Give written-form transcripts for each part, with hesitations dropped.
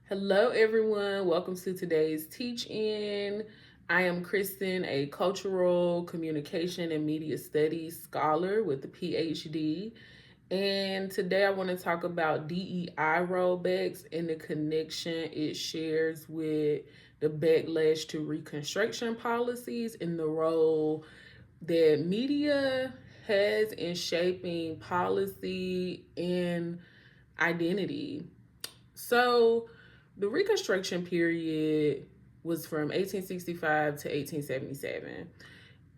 Hello, everyone. Welcome to today's teach-in. I am Kristen, a cultural communication and media studies scholar with a PhD. And today I want to talk about DEI rollbacks and the connection it shares with the backlash to Reconstruction policies and the role that media has in shaping policy and identity. So, the Reconstruction period was from 1865 to 1877.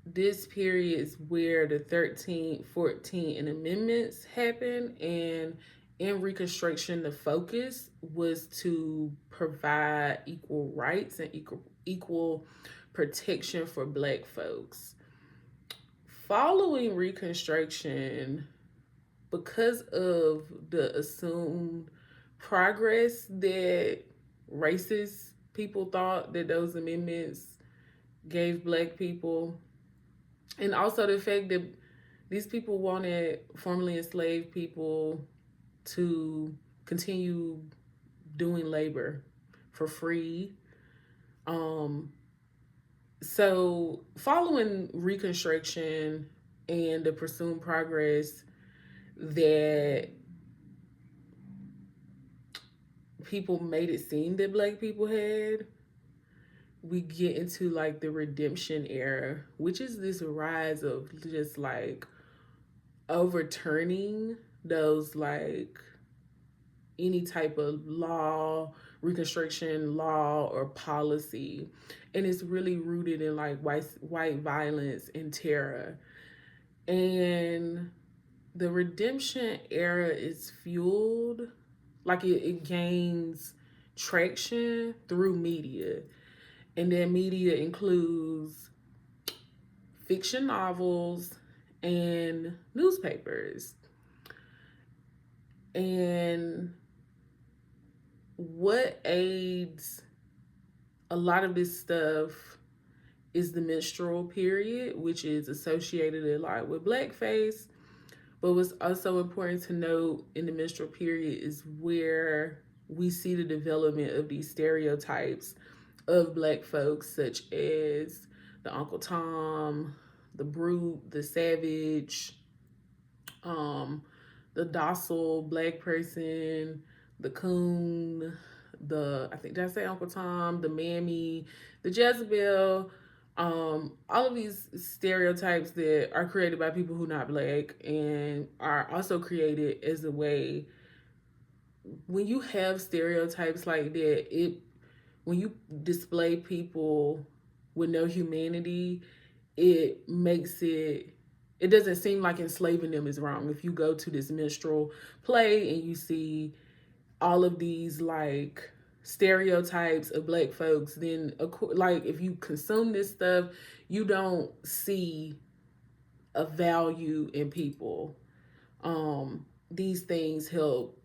This period is where the 13th, 14th, and amendments happened. And in Reconstruction, the focus was to provide equal rights and equal protection for Black folks. Following Reconstruction, because of the assumed progress that racist people thought that those amendments gave Black people, and also the fact that these people wanted formerly enslaved people to continue doing labor for free. Um, so, following Reconstruction and the presumed progress that people made it seem that Black people had, we get into like the redemption era, which is this rise of just like overturning those like any type of law, Reconstruction law or policy. And it's really rooted in like white violence and terror. And the redemption era is fueled, like it gains traction through media. And then media includes fiction novels and newspapers. And what aids a lot of this stuff is the menstrual period, which is associated a lot with blackface. But what's also important to note in the menstrual period is where we see the development of these stereotypes of Black folks, such as the Uncle Tom, the brute, the savage, the docile Black person, the coon, I think did I say Uncle Tom, the mammy, the Jezebel, all of these stereotypes that are created by people who are not Black and are also created as a way, when you have stereotypes like that, when you display people with no humanity, it makes it doesn't seem like enslaving them is wrong. If you go to this minstrel play and you see all of these like stereotypes of Black folks, then like if you consume this stuff, you don't see a value in people. These things help,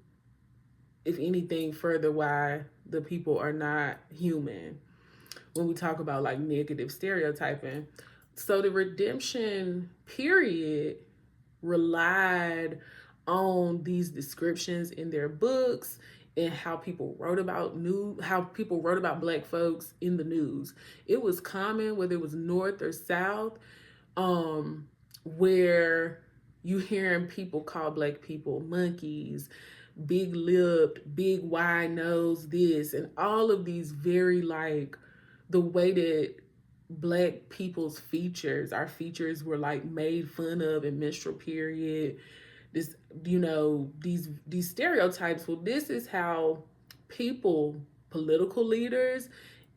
if anything, further why the people are not human when we talk about like negative stereotyping. So the redemption period relied on these descriptions in their books and how people wrote about Black folks in the news. It was common, whether it was North or South, where you hearing people call Black people monkeys, big lipped, big wide nose, this, and all of these very like the way that Black people's our features were like made fun of in menstrual period. This, these stereotypes. Well, this is how political leaders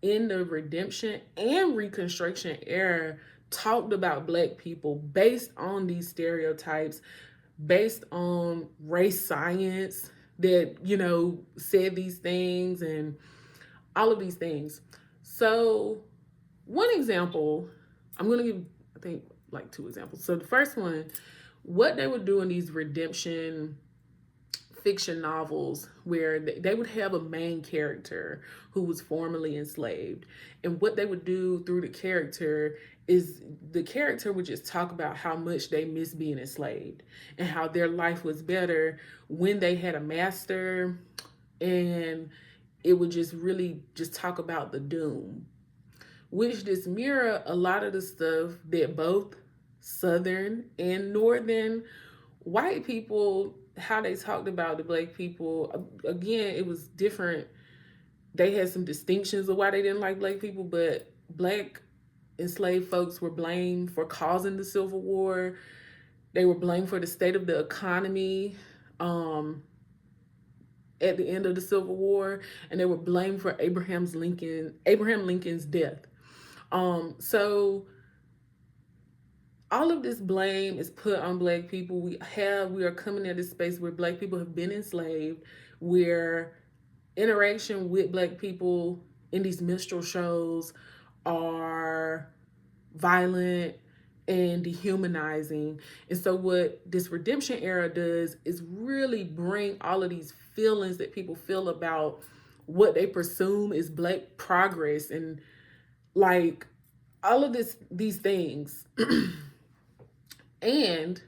in the redemption and Reconstruction era talked about Black people based on these stereotypes, based on race science that, said these things and all of these things. So, one example, I'm going to give, I think, like two examples. So, the first one, what they would do in these redemption fiction novels where they would have a main character who was formerly enslaved. And what they would do through the character is the character would just talk about how much they miss being enslaved and how their life was better when they had a master. And it would just really just talk about the doom, which this mirror a lot of the stuff that both Southern and Northern white people, how they talked about the black people. Again, it was different. They had some distinctions of why they didn't like black people, but black enslaved folks were blamed for causing the Civil War. They were blamed for the state of the economy at the end of the Civil War, and they were blamed for Abraham Lincoln's death. So all of this blame is put on black people. We are coming at this space where black people have been enslaved, where interaction with black people in these minstrel shows are violent and dehumanizing. And so what this redemption era does is really bring all of these feelings that people feel about what they presume is black progress, and like all of these things. And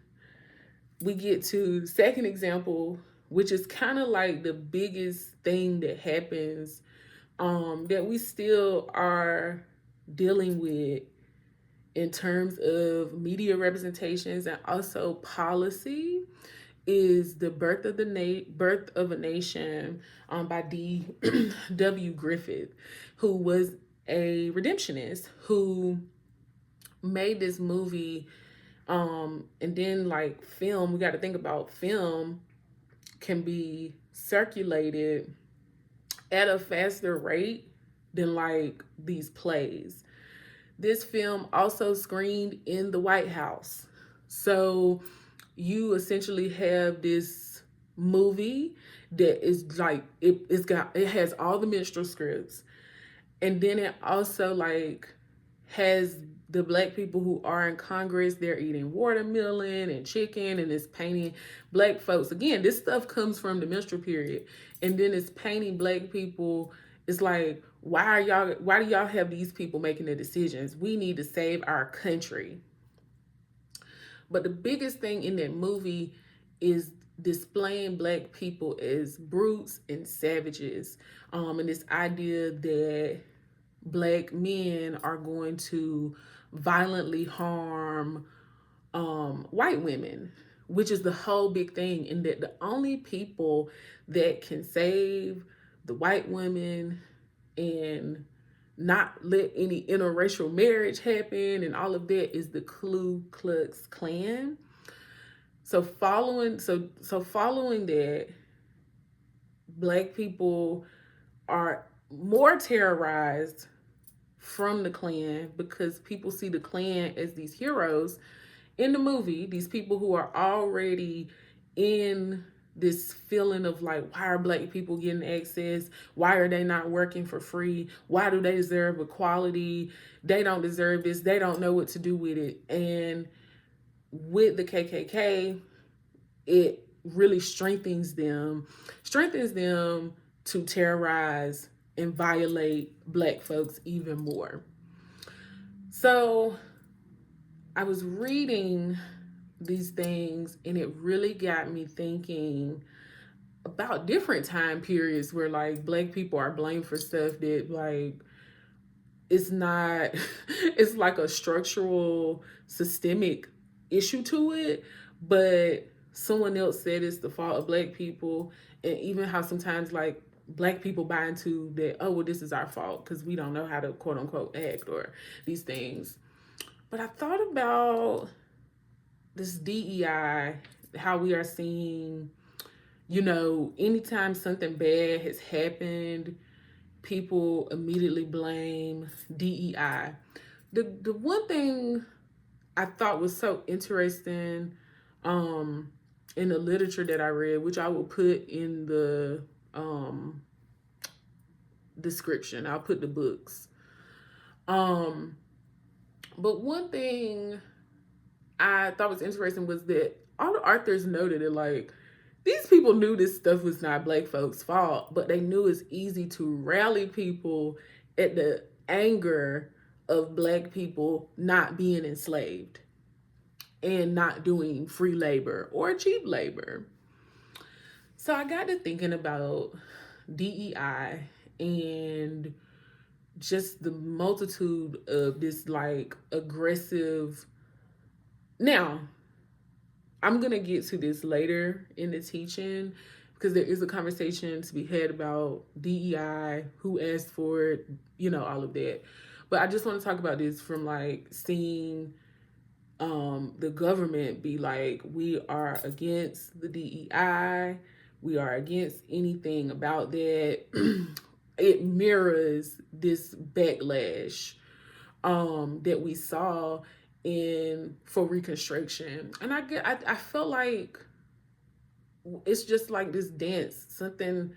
we get to the second example, which is kind of like the biggest thing that happens that we still are dealing with in terms of media representations and also policy, is the Birth of a Nation by D.W. Griffith, who was a redemptionist who made this movie. And then like film, we got to think about film can be circulated at a faster rate than like these plays. This film also screened in the White House. So you essentially have this movie that is like it has all the minstrel scripts, and then it also like has the black people who are in Congress. They're eating watermelon and chicken, and it's painting black folks. Again, this stuff comes from the minstrel period, and then it's painting black people. It's like, why do y'all have these people making the decisions? We need to save our country. But the biggest thing in that movie is displaying black people as brutes and savages, and this idea that black men are going to violently harm white women, which is the whole big thing. And that the only people that can save the white women and not let any interracial marriage happen and all of that is the Ku Klux Klan. So following that, black people are more terrorized from the Klan because people see the Klan as these heroes in the movie, these people who are already in this feeling of like, why are black people getting access? Why are they not working for free? Why do they deserve equality? They don't deserve this. They don't know what to do with it. And with the KKK, it really strengthens them to terrorize and violate black folks even more. So I was reading these things and it really got me thinking about different time periods where like black people are blamed for stuff that like it's not it's like a structural systemic issue to it, but someone else said it's the fault of black people. And even how sometimes like black people buy into that, oh well, this is our fault because we don't know how to quote unquote act or these things. But I thought about this DEI, how we are seeing, anytime something bad has happened, people immediately blame DEI. The one thing I thought was so interesting in the literature that I read, which I will put in the description, I'll put the books. But one thing I thought was interesting was that all the authors noted that like these people knew this stuff was not black folks' fault, but they knew it's easy to rally people at the anger of black people not being enslaved and not doing free labor or cheap labor. So I got to thinking about DEI and just the multitude of this like aggressive. Now, I'm gonna get to this later in the teaching because there is a conversation to be had about DEI, who asked for it, all of that. But I just want to talk about this from like seeing the government be like, we are against the DEI, we are against anything about that. It mirrors this backlash that we saw in for Reconstruction. And I felt like it's just like this dance, something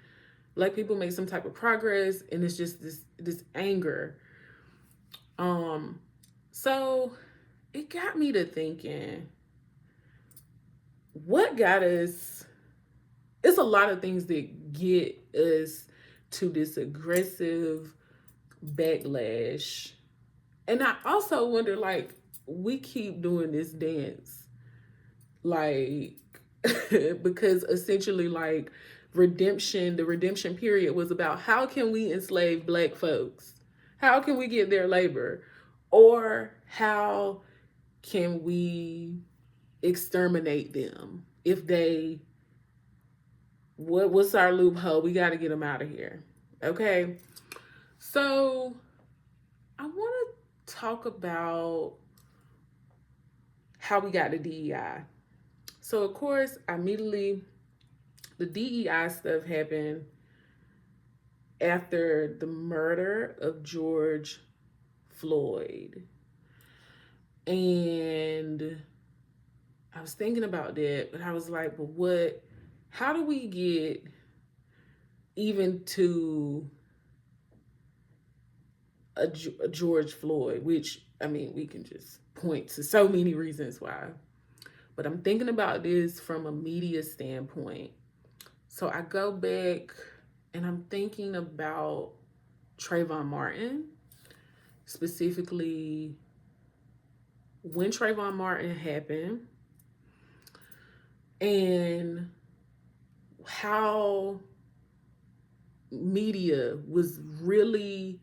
like people make some type of progress and it's just this anger. So it got me to thinking, what got us? It's a lot of things that get us to this aggressive backlash. And I also wonder, like, we keep doing this dance, like, because essentially, like, the redemption period was about how can we enslave Black folks? How can we get their labor? Or how can we exterminate them if they what's our loophole? We got to get them out of here. Okay, so I want to talk about how we got to DEI. So of course, immediately the DEI stuff happened after the murder of George Floyd. And I was thinking about that, but I was like, but how do we get even to a George Floyd, which, I mean, we can just point to so many reasons why. But I'm thinking about this from a media standpoint. So I go back and I'm thinking about Trayvon Martin, specifically when Trayvon Martin happened and how media was really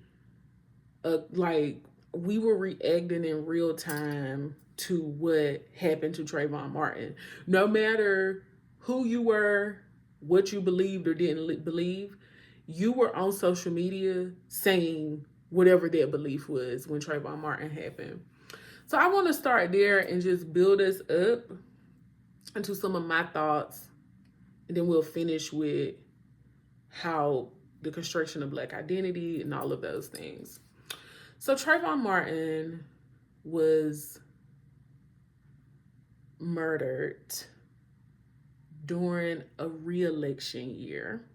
like we were reacting in real time to what happened to Trayvon Martin. No matter who you were, what you believed or didn't believe, you were on social media saying whatever that belief was when Trayvon Martin happened. So I want to start there and just build us up into some of my thoughts, and then we'll finish with how the construction of Black identity and all of those things. So Trayvon Martin was murdered during a re-election year,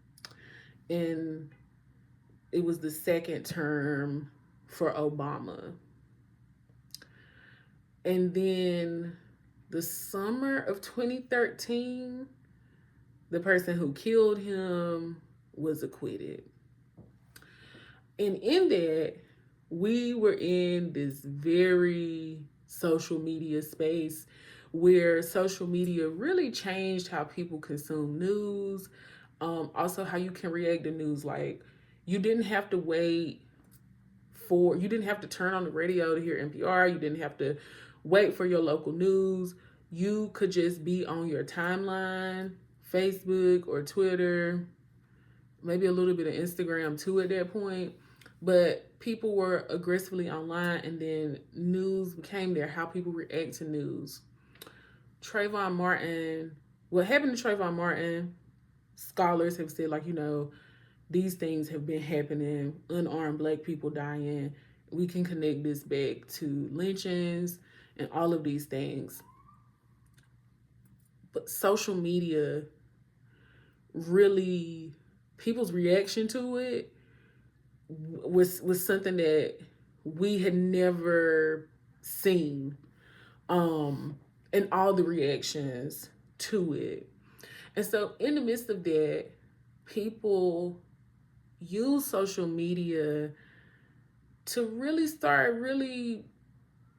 and it was the second term for Obama. And then the summer of 2013, the person who killed him was acquitted. And in that, we were in this very social media space where social media really changed how people consume news. Also how you can react to news. Like, you didn't have to you didn't have to turn on the radio to hear NPR. You didn't have to wait for your local news. You could just be on your timeline, Facebook or Twitter, maybe a little bit of Instagram too at that point. But people were aggressively online, and then news became there, how people react to news. Trayvon Martin, what happened to Trayvon Martin, scholars have said, like, these things have been happening, unarmed Black people dying. We can connect this back to lynchings and all of these things. But social media really, people's reaction to it was something that we had never seen, and all the reactions to it. And so in the midst of that, people use social media to really start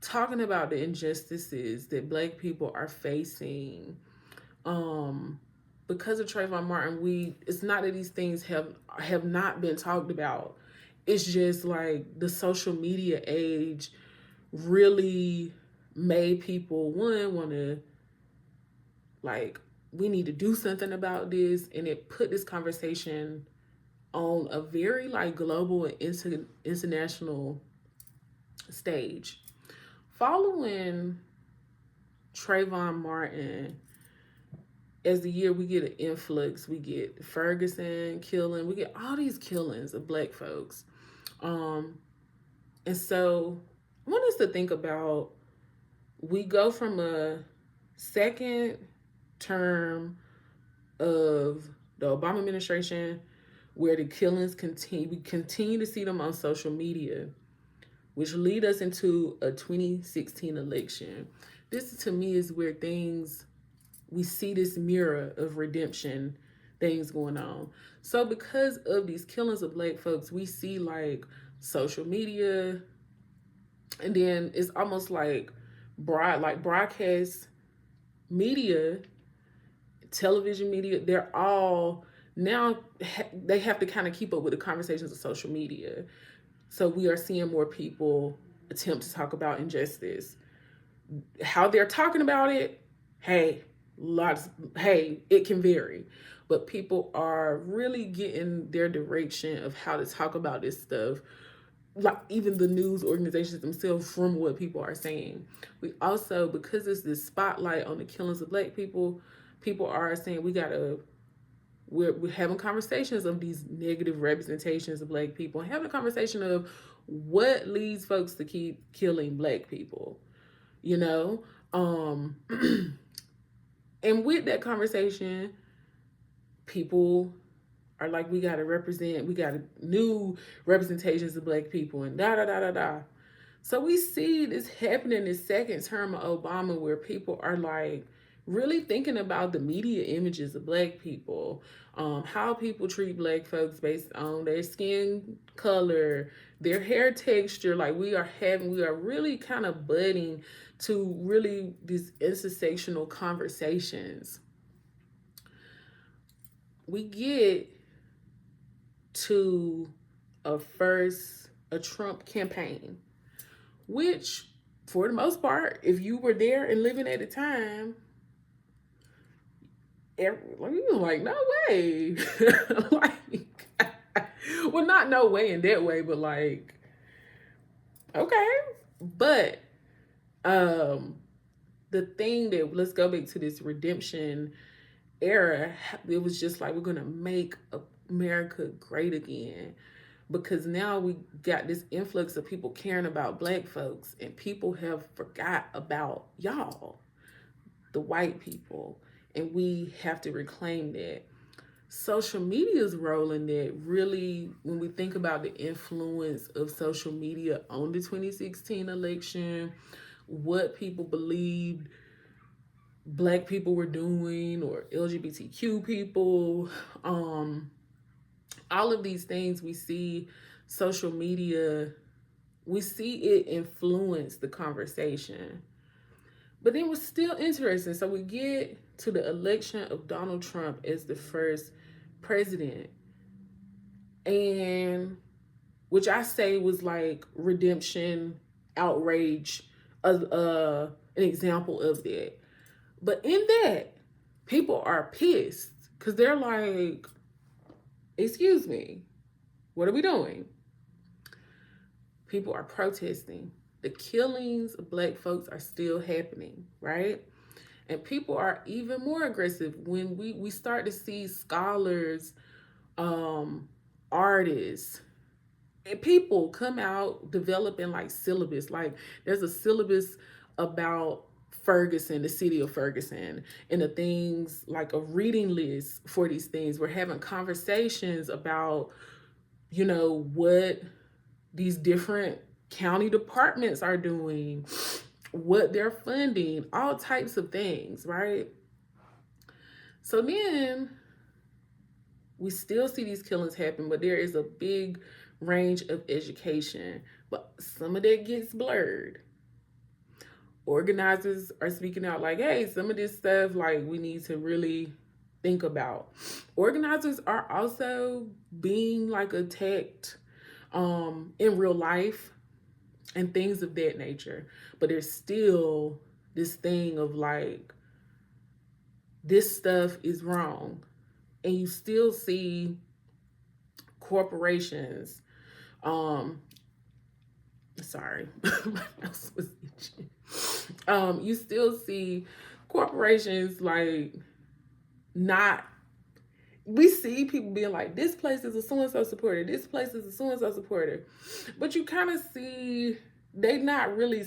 talking about the injustices that Black people are facing, because of Trayvon Martin, it's not that these things have not been talked about. It's just like the social media age really made people want to, like, we need to do something about this, and it put this conversation on a very like global and international stage. Following Trayvon Martin, as the year, we get an influx. We get Ferguson killing. We get all these killings of black folks. Um, and so I want us to think about, we go from a second term of the Obama administration where the killings continue. We continue to see them on social media, which lead us into a 2016 election. This to me is where things, we see this mirror of redemption things going on. So because of these killings of black folks, we see like social media, and then it's almost like broadcast media, television media, they're all now they have to kind of keep up with the conversations of social media. So we are seeing more people attempt to talk about injustice. How they're talking about it, hey, it can vary. But people are really getting their direction of how to talk about this stuff, like even the news organizations themselves, from what people are saying. We also, because it's this spotlight on the killings of black people, people are saying we're having conversations of these negative representations of black people, and having a conversation of what leads folks to keep killing black people, you know? And with that conversation, people are like, we got new representations of black people, and da da da da da. So we see this happening this second term of Obama, where people are like really thinking about the media images of black people, how people treat black folks based on their skin color, their hair texture. Like we are really kind of budding to really these intersectional conversations. We get to a Trump campaign, which for the most part, if you were there and living at the time, you were like, no way. Like, well, not no way in that way, but like, okay. But the thing that, let's go back to this redemption era, it was just like, we're gonna make America great again, because now we got this influx of people caring about black folks, and people have forgot about y'all, the white people, and we have to reclaim that. Social media's role in that, really, when we think about the influence of social media on the 2016 election, what people believed black people were doing, or LGBTQ people, all of these things, we see social media, we see it influence the conversation. But it was still interesting. So we get to the election of Donald Trump as the first president, and which I say was like redemption, outrage, an example of that. But in that, people are pissed because they're like, excuse me, what are we doing? People are protesting. The killings of black folks are still happening, right? And people are even more aggressive when we start to see scholars, artists, and people come out developing like syllabus. Like there's a syllabus about Ferguson, the city of Ferguson, and the things, like a reading list for these things. We're having conversations about, what these different county departments are doing, what they're funding, all types of things, right? So then we still see these killings happen, but there is a big range of education, but some of that gets blurred. Organizers are speaking out like, hey, some of this stuff, like, we need to really think about. Organizers are also being like attacked in real life and things of that nature. But there's still this thing of like, this stuff is wrong. And you still see corporations, um, sorry, my mouse was itching. You still see corporations like not, we see people being like, this place is a so-and-so supporter, this place is a so-and-so supporter. But you kind of see they not really,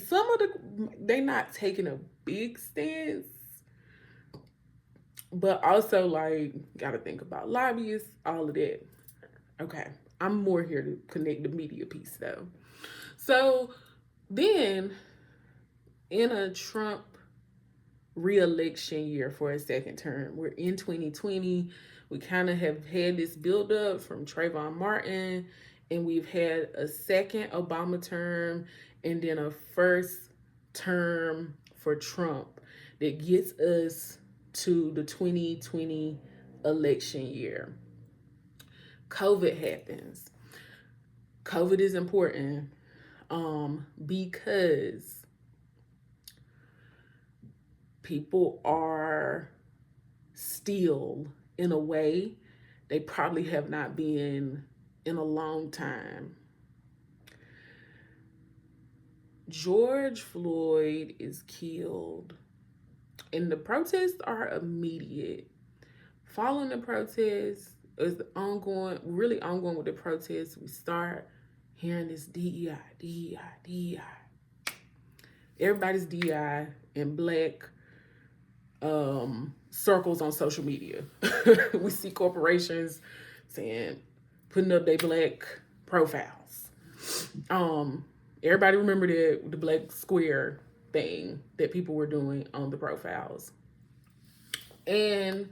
they not taking a big stance. But also, like, gotta think about lobbyists, all of that. Okay, I'm more here to connect the media piece though. So then, in a Trump re-election year for a second term, we're in 2020. We kind of have had this buildup from Trayvon Martin, and we've had a second Obama term, and then a first term for Trump that gets us to the 2020 election year. COVID happens. COVID is important because people are still in a way they probably have not been in a long time. George Floyd is killed, and the protests are immediate. Following the protests, is ongoing, really ongoing with the protests, we start hearing this DEI, DEI, DEI. Everybody's DEI in black circles on social media. We see corporations saying, putting up their black profiles. Everybody remember the black square thing that people were doing on the profiles. And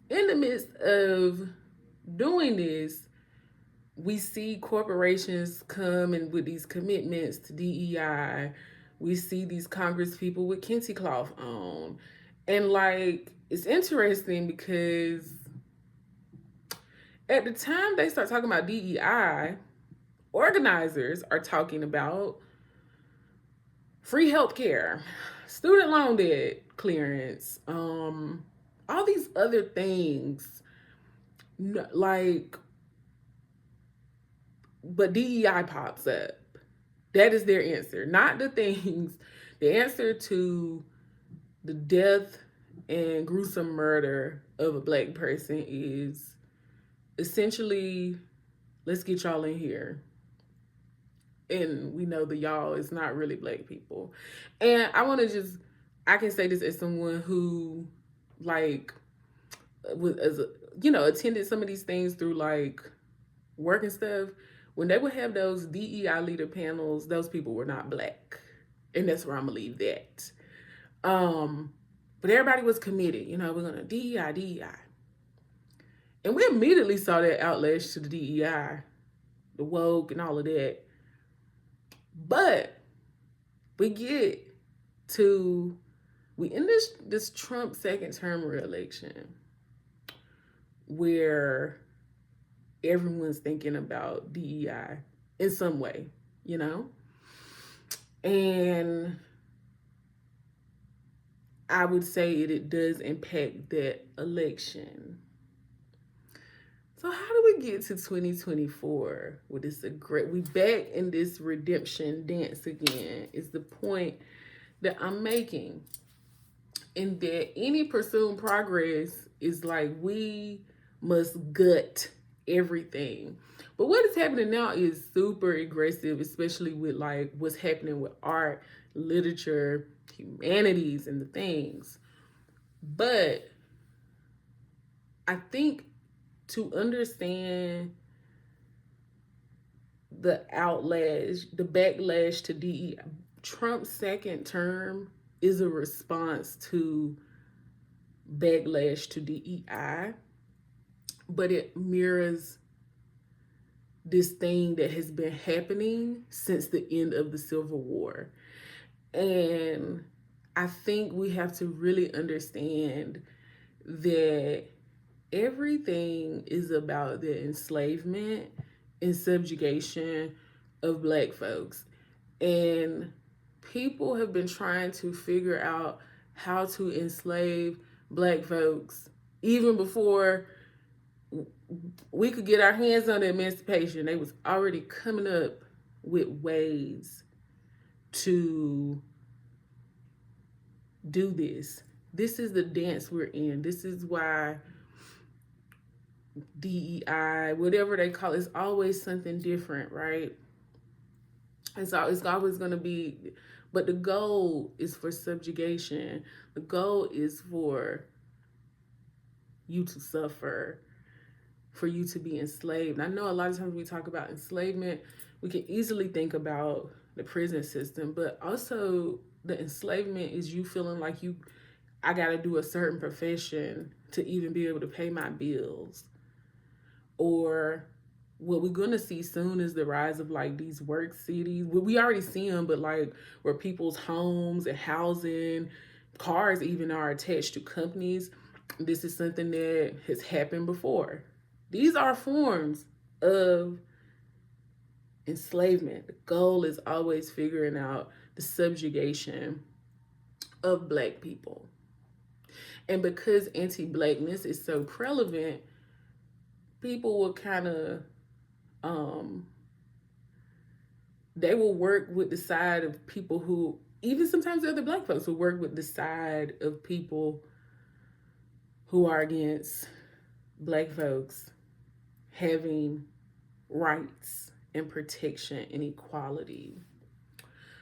in the midst of doing this, we see corporations come in with these commitments to DEI. We see these Congress people with kente cloth on. And like, it's interesting because at the time they start talking about DEI, organizers are talking about free healthcare, student loan debt clearance, all these other things, like, but DEI pops up. That is their answer, not the things. The answer to the death and gruesome murder of a black person is essentially, let's get y'all in here. And we know the y'all is not really black people. And I want to just, I can say this as someone who, like, was, as a, attended some of these things through like work and stuff. When they would have those DEI leader panels, those people were not black. And that's where I'm gonna leave that. But everybody was committed, we're gonna DEI, DEI. And we immediately saw that outlash to the DEI, the woke and all of that. But we get to, we end this Trump second term re-election where everyone's thinking about DEI in some way, And I would say it does impact that election. So how do we get to 2024 with this we back in this redemption dance again is the point that I'm making. And that any pursuing progress is like, we must gut everything. But what is happening now is super aggressive, especially with like what's happening with art, literature, humanities, and the things. But I think to understand the backlash to DEI, Trump's second term is a response to backlash to DEI, but it mirrors this thing that has been happening since the end of the Civil War. And I think we have to really understand that everything is about the enslavement and subjugation of Black folks. And people have been trying to figure out how to enslave Black folks even before we could get our hands on the emancipation. They was already coming up with ways to do this. This is the dance we're in. This is why DEI, whatever they call it, it's always something different, right? And so it's always going to be, but the goal is for subjugation. The goal is for you to suffer, for you to be enslaved. And I know a lot of times we talk about enslavement, we can easily think about the prison system, but also the enslavement is you feeling like I got to do a certain profession to even be able to pay my bills. Or what we're going to see soon is the rise of like these work cities. We already see them, but like where people's homes and housing, cars even are attached to companies. This is something that has happened before. These are forms of enslavement. The goal is always figuring out the subjugation of Black people. And because anti-Blackness is so prevalent, people will kind of, they will work with the side of people who, even sometimes the other Black folks will work with the side of people who are against Black folks having rights and protection and equality.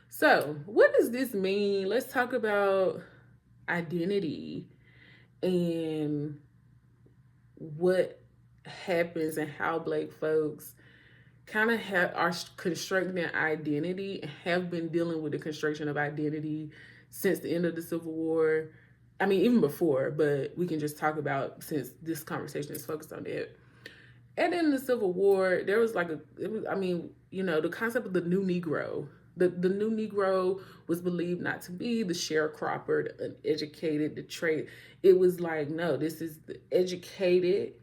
So, what does this mean? Let's talk about identity and what happens and how Black folks kind of are constructing their identity and have been dealing with the construction of identity since the end of the Civil War. I mean, even before, but we can just talk about, since this conversation is focused on that. At the end of the Civil War, there was like the concept of the new Negro. The new Negro was believed not to be the sharecropper, the uneducated, the trade. It was like, no, this is the educated,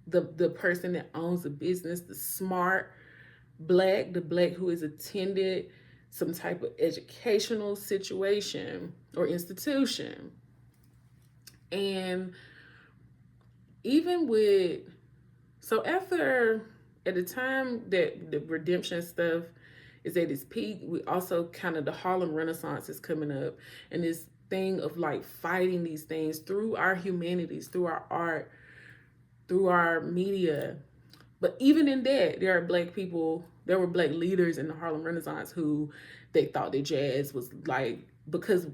the person that owns a business, the smart Black, the Black who has attended some type of educational situation or institution. And even with, so after, at the time that the redemption stuff is at its peak, we also kind of, the Harlem Renaissance is coming up, and this thing of like fighting these things through our humanities, through our art, through our media. But even in that, there were Black leaders in the Harlem Renaissance who they thought that jazz was like, because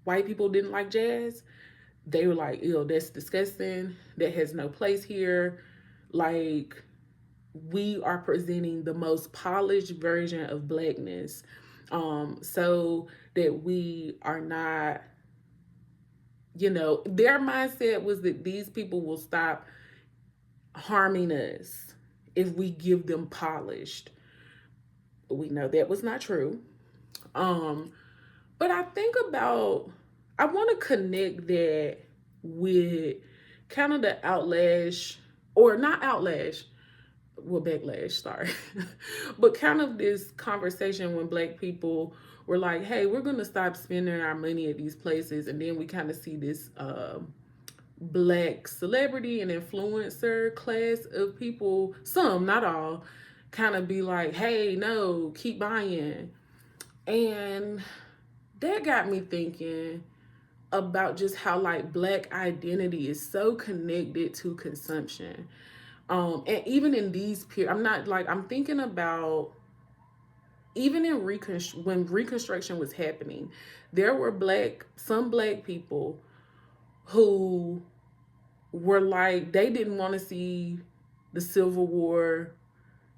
white people didn't like jazz, they were like, ew, that's disgusting. That has no place here. Like, we are presenting the most polished version of Blackness, so that we are not, their mindset was that these people will stop harming us if we give them polished. We know that was not true. But I want to connect that with kind of the outlash, or not outlash, well, backlash, sorry, but kind of this conversation when Black people were like, hey, we're going to stop spending our money at these places. And then we kind of see this Black celebrity and influencer class of people, some, not all, kind of be like, hey, no, keep buying. And that got me thinking about just how like Black identity is so connected to consumption. And even in these periods, I'm thinking about, even in when Reconstruction was happening, there were some Black people who were like, they didn't want to see the Civil War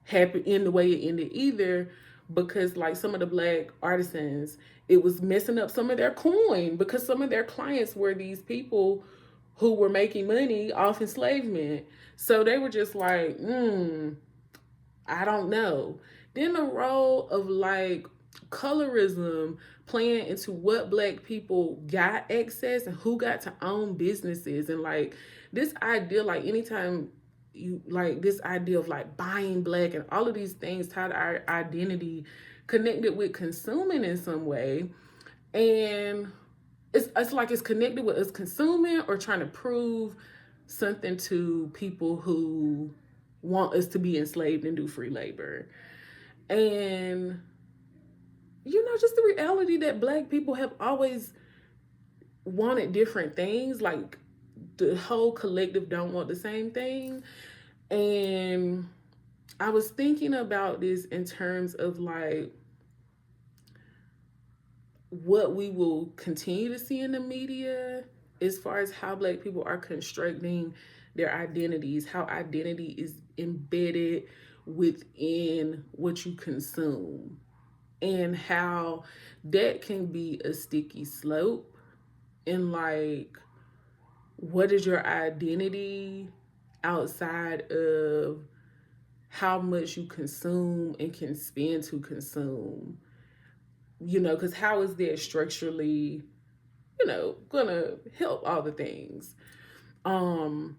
happen in the way it ended either, because like some of the Black artisans, it was messing up some of their coin, because some of their clients were these people who were making money off enslavement. So they were just like, I don't know. Then the role of like colorism playing into what Black people got access and who got to own businesses, and like this idea, like anytime you like this idea of like buying black and all of these things tied to our identity connected with consuming in some way. And it's like it's connected with us consuming or trying to prove something to people who want us to be enslaved and do free labor. And just the reality that black people have always wanted different things. Like the whole collective don't want the same thing. And I was thinking about this in terms of like what we will continue to see in the media as far as how black people are constructing their identities, how identity is embedded within what you consume, and how that can be a sticky slope. And like, what is your identity outside of how much you consume and can spend to consume? Because how is that structurally, gonna help all the things? And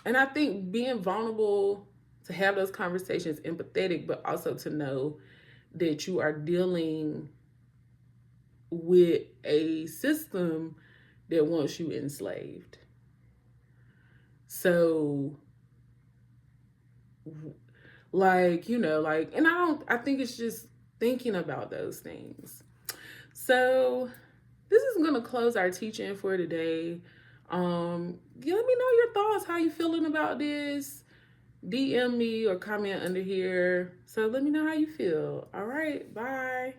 I think being vulnerable to have those conversations, empathetic, but also to know that you are dealing with a system that wants you enslaved. So, and I think it's just thinking about those things. So, this is going to close our teaching for today. Let me know your thoughts, how you feeling about this. DM me or comment under here. So let me know how you feel. All right, bye.